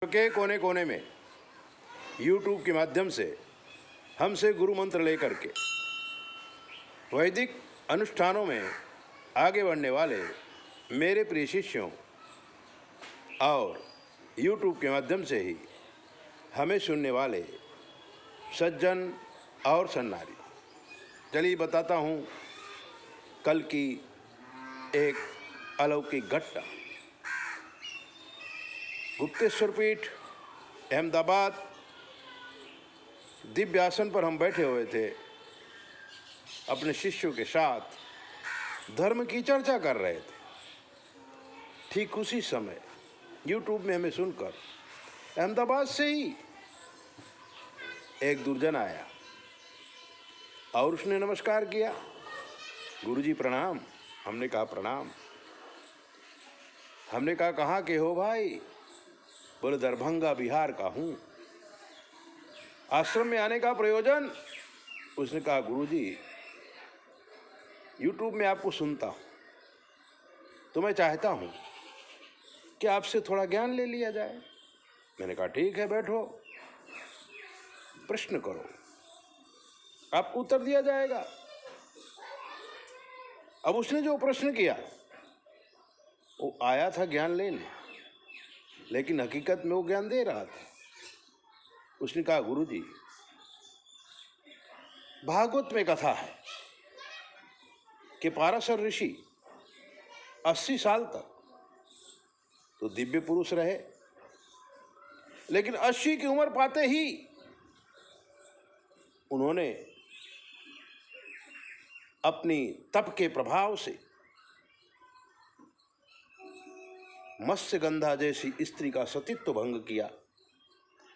के कोने कोने में YouTube के माध्यम से हमसे गुरु मंत्र लेकर के वैदिक अनुष्ठानों में आगे बढ़ने वाले मेरे प्रिय शिष्यों और YouTube के माध्यम से ही हमें सुनने वाले सज्जन और सन्नारी, चलिए बताता हूँ कल की एक अलौकिक घटना। गुप्तेश्वर पीठ अहमदाबाद दिव्य आसन पर हम बैठे हुए थे, अपने शिष्यों के साथ धर्म की चर्चा कर रहे थे। ठीक उसी समय YouTube में हमें सुनकर अहमदाबाद से ही एक दुर्जन आया और उसने नमस्कार किया। गुरुजी प्रणाम। हमने कहा प्रणाम। हमने कहा कहाँ के हो भाई? बोले दरभंगा बिहार का हूँ। आश्रम में आने का प्रयोजन? उसने कहा गुरुजी YouTube में आपको सुनता हूँ तो मैं चाहता हूँ कि आपसे थोड़ा ज्ञान ले लिया जाए। मैंने कहा ठीक है, बैठो, प्रश्न करो, आपको उत्तर दिया जाएगा। अब उसने जो प्रश्न किया वो आया था ज्ञान लेने, लेकिन हकीकत में वो ज्ञान दे रहा था। उसने कहा गुरुजी भागवत में कथा है कि पाराशर ऋषि 80 साल तक तो दिव्य पुरुष रहे, लेकिन 80 की उम्र पाते ही उन्होंने अपनी तप के प्रभाव से मत्स्यगंधा जैसी स्त्री का सतीत्व भंग किया,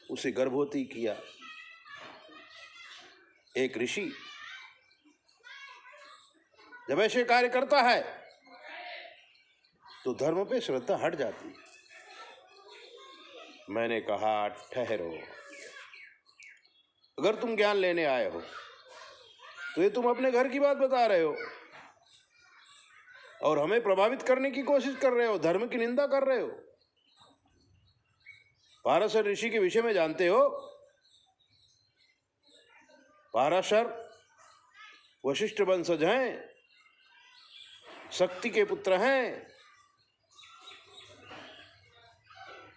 उसे गर्भवती किया। एक ऋषि जब ऐसे कार्य करता है तो धर्म पे श्रद्धा हट जाती है। मैंने कहा ठहरो, अगर तुम ज्ञान लेने आए हो तो ये तुम अपने घर की बात बता रहे हो और हमें प्रभावित करने की कोशिश कर रहे हो, धर्म की निंदा कर रहे हो। पाराशर ऋषि के विषय में जानते हो? पाराशर वशिष्ठ वंशज हैं, शक्ति के पुत्र हैं।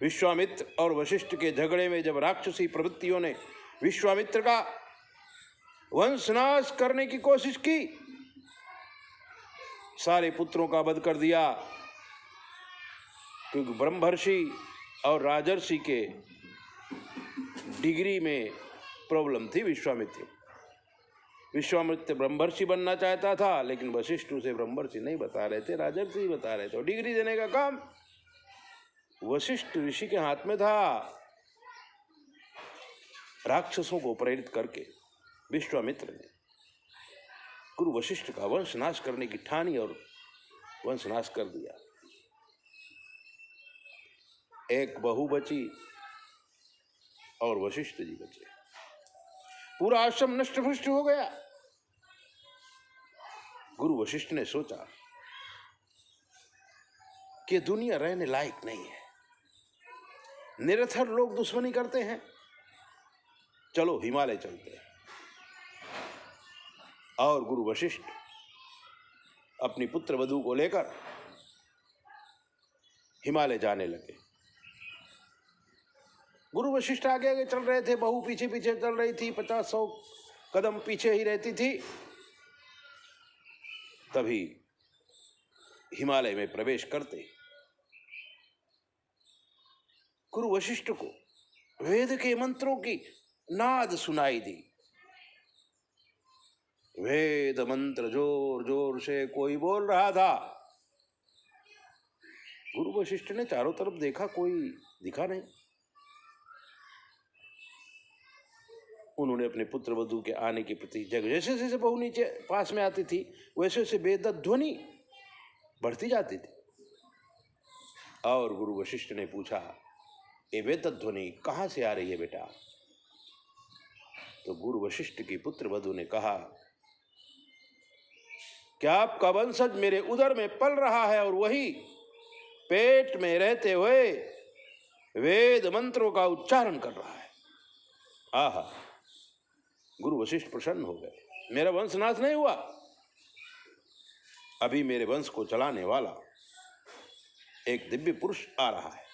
विश्वामित्र और वशिष्ठ के झगड़े में जब राक्षसी प्रवृत्तियों ने विश्वामित्र का वंशनाश करने की कोशिश की, सारे पुत्रों का वध कर दिया, क्योंकि ब्रह्मर्षि और राजर्षि के डिग्री में प्रॉब्लम थी। विश्वामित्र ब्रह्मर्षि बनना चाहता था, लेकिन वशिष्ठ उसे ब्रह्मर्षि नहीं बता रहे थे, राजर्षि ही बता रहे थे। डिग्री देने का काम वशिष्ठ ऋषि के हाथ में था। राक्षसों को प्रेरित करके विश्वामित्र ने गुरु वशिष्ठ का वंशनाश करने की ठानी और वंशनाश कर दिया। एक बहू बची और वशिष्ठ जी बचे। पूरा आश्रम नष्ट भ्रष्ट हो गया। गुरु वशिष्ठ ने सोचा कि दुनिया रहने लायक नहीं है, निरर्थक लोग दुश्मनी करते हैं, चलो हिमालय चलते हैं। और गुरु वशिष्ठ अपनी पुत्र वधू को लेकर हिमालय जाने लगे। गुरु वशिष्ठ आगे आगे चल रहे थे, बहू पीछे पीछे चल रही थी, 50-100 कदम पीछे ही रहती थी। तभी हिमालय में प्रवेश करते गुरु वशिष्ठ को वेद के मंत्रों की नाद सुनाई दी। वेद मंत्र जोर जोर से कोई बोल रहा था। गुरु वशिष्ठ ने चारों तरफ देखा, कोई दिखा नहीं। उन्होंने अपने पुत्र वधू के आने के प्रति जैसे जैसे बहू नीचे पास में आती थी, वैसे वैसे वेद ध्वनि बढ़ती जाती थी। और गुरु वशिष्ठ ने पूछा, ये वेद ध्वनि कहाँ से आ रही है बेटा? तो गुरु वशिष्ठ की पुत्र वधू ने कहा, क्या आपका वंशज मेरे उदर में पल रहा है और वही पेट में रहते हुए वेद मंत्रों का उच्चारण कर रहा है। आहा, गुरु वशिष्ठ प्रसन्न हो गए। मेरा वंश नाश नहीं हुआ, अभी मेरे वंश को चलाने वाला एक दिव्य पुरुष आ रहा है।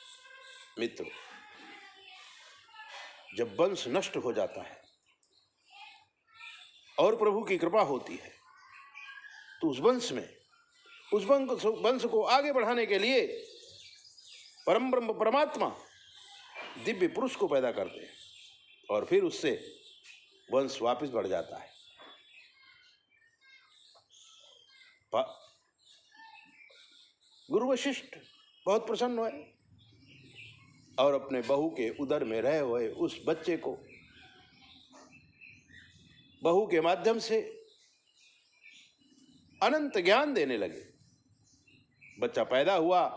मित्रों, जब वंश नष्ट हो जाता है और प्रभु की कृपा होती है तो उस वंश को आगे बढ़ाने के लिए परम ब्रह्म परमात्मा दिव्य पुरुष को पैदा करते हैं और फिर उससे वंश वापस बढ़ जाता है। गुरु वशिष्ठ बहुत प्रसन्न हुए और अपने बहू के उदर में रहे हुए उस बच्चे को बहू के माध्यम से अनंत ज्ञान देने लगे। बच्चा पैदा हुआ,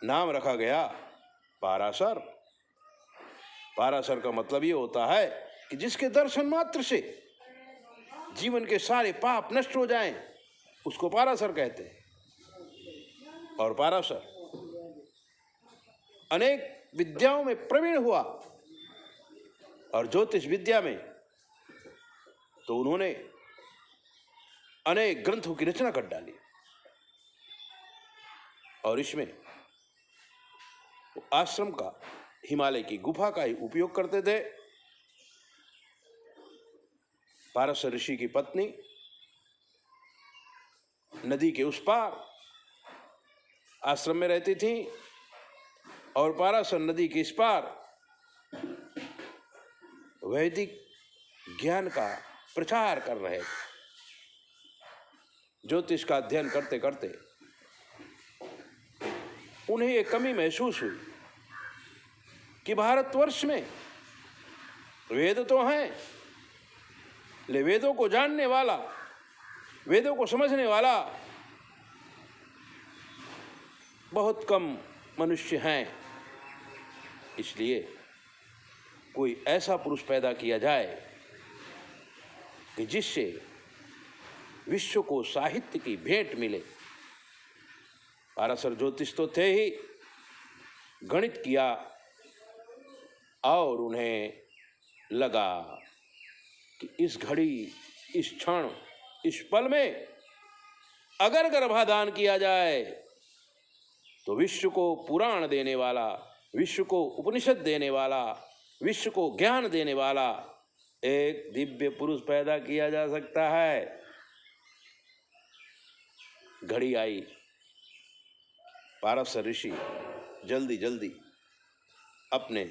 नाम रखा गया पाराशर। पाराशर का मतलब ये होता है कि जिसके दर्शन मात्र से जीवन के सारे पाप नष्ट हो जाएं, उसको पाराशर कहते हैं। और पाराशर अनेक विद्याओं में प्रवीण हुआ और ज्योतिष विद्या में तो उन्होंने अनेक ग्रंथों की रचना कर डाली और इसमें वो आश्रम का, हिमालय की गुफा का ही उपयोग करते थे। पाराशर ऋषि की पत्नी नदी के उस पार आश्रम में रहती थी और पाराशर नदी के इस पार वैदिक ज्ञान का प्रचार कर रहे थे। ज्योतिष का अध्ययन करते करते उन्हें एक कमी महसूस हुई कि भारतवर्ष में वेद तो हैं, लेकिन वेदों को जानने वाला, वेदों को समझने वाला बहुत कम मनुष्य हैं। इसलिए कोई ऐसा पुरुष पैदा किया जाए कि जिससे विश्व को साहित्य की भेंट मिले। पाराशर ज्योतिष तो थे ही, गणित किया और उन्हें लगा कि इस घड़ी, इस क्षण, इस पल में अगर गर्भाधान किया जाए तो विश्व को पुराण देने वाला, विश्व को उपनिषद देने वाला, विश्व को ज्ञान देने वाला एक दिव्य पुरुष पैदा किया जा सकता है। घड़ी आई, पाराशर ऋषि जल्दी जल्दी अपने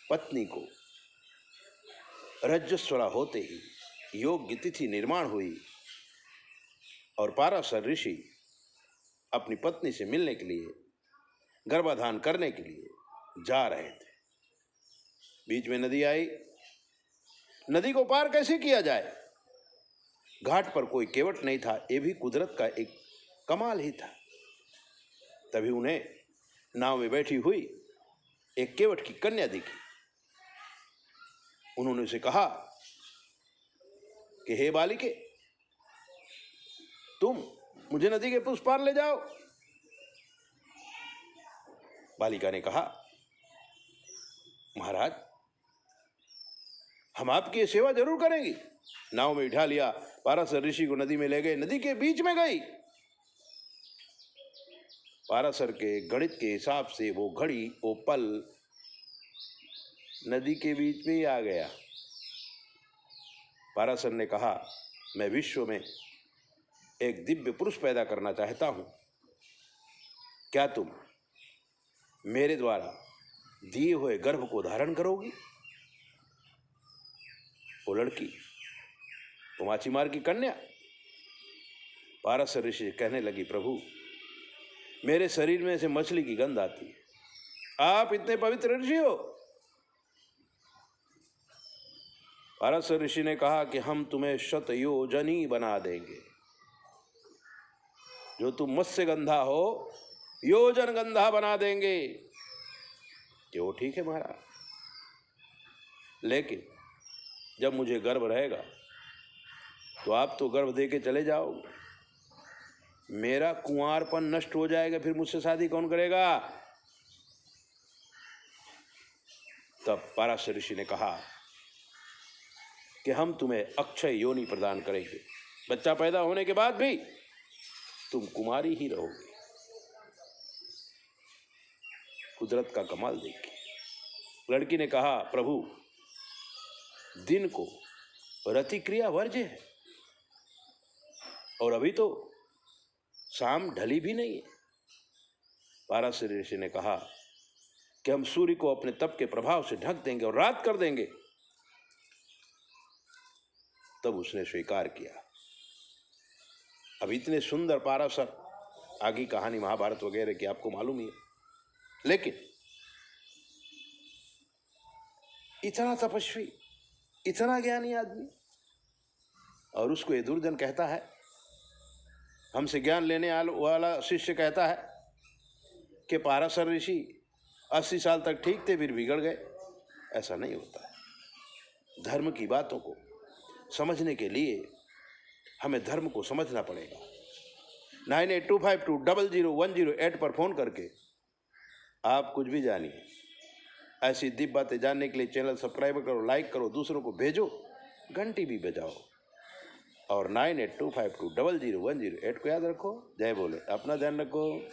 पत्नी को रजस्वला होते ही योग्य तिथि निर्माण हुई और पाराशर ऋषि अपनी पत्नी से मिलने के लिए, गर्भाधान करने के लिए जा रहे थे। बीच में नदी आई। नदी को पार कैसे किया जाए? घाट पर कोई केवट नहीं था, ये भी कुदरत का एक कमाल ही था। तभी उन्हें नाव में बैठी हुई एक केवट की कन्या दिखी। उन्होंने उसे कहा कि हे बालिके, तुम मुझे नदी के उस पार ले जाओ। बालिका ने कहा, महाराज, हम आपकी ये सेवा जरूर करेंगे। नाव में बिठा लिया, पाराशर ऋषि को नदी में ले गए। नदी के बीच में गई। पाराशर के गणित के हिसाब से वो घड़ी, वो पल नदी के बीच में ही आ गया। पाराशर ने कहा, मैं विश्व में एक दिव्य पुरुष पैदा करना चाहता हूं, क्या तुम मेरे द्वारा दिए हुए गर्भ को धारण करोगी? वो लड़की तो माचीमार की कन्या। पाराशर ऋषि कहने लगी, प्रभु, मेरे शरीर में से मछली की गंध आती है, आप इतने पवित्र ऋषि हो। पाराशर ऋषि ने कहा कि हम तुम्हें शतयोजनी बना देंगे। जो तुम मत्स्य गंधा हो, योजन गंधा बना देंगे। कि वो ठीक है महाराज, लेकिन जब मुझे गर्भ रहेगा तो आप तो गर्भ दे के चले जाओगे। मेरा कुंवारपन नष्ट हो जाएगा, फिर मुझसे शादी कौन करेगा? तब पराशर ऋषि ने कहा कि हम तुम्हें अक्षय योनि प्रदान करेंगे, बच्चा पैदा होने के बाद भी तुम कुमारी ही रहोगी। कुदरत का कमाल देखिए। लड़की ने कहा, प्रभु दिन को रति क्रिया वर्ज्य है और अभी तो शाम ढली भी नहीं है। पराशर ऋषि ने कहा कि हम सूर्य को अपने तप के प्रभाव से ढक देंगे और रात कर देंगे। तब उसने स्वीकार किया। अब इतने सुंदर पराशर, आगे कहानी महाभारत वगैरह की आपको मालूम ही है, लेकिन इतना तपस्वी, इतना ज्ञानी आदमी, और उसको ये दुर्जन कहता है, हमसे ज्ञान लेने वाला शिष्य कहता है कि पराशर ऋषि 80 साल तक ठीक थे फिर बिगड़ गए। ऐसा नहीं होता है। धर्म की बातों को समझने के लिए हमें धर्म को समझना पड़ेगा। 9825200108 पर फोन करके आप कुछ भी जानिए। ऐसी दिव्य बातें जानने के लिए चैनल सब्सक्राइब करो, लाइक करो, दूसरों को भेजो, घंटी भी बजाओ, और 9825200108 को याद रखो। जय बोले, अपना ध्यान रखो।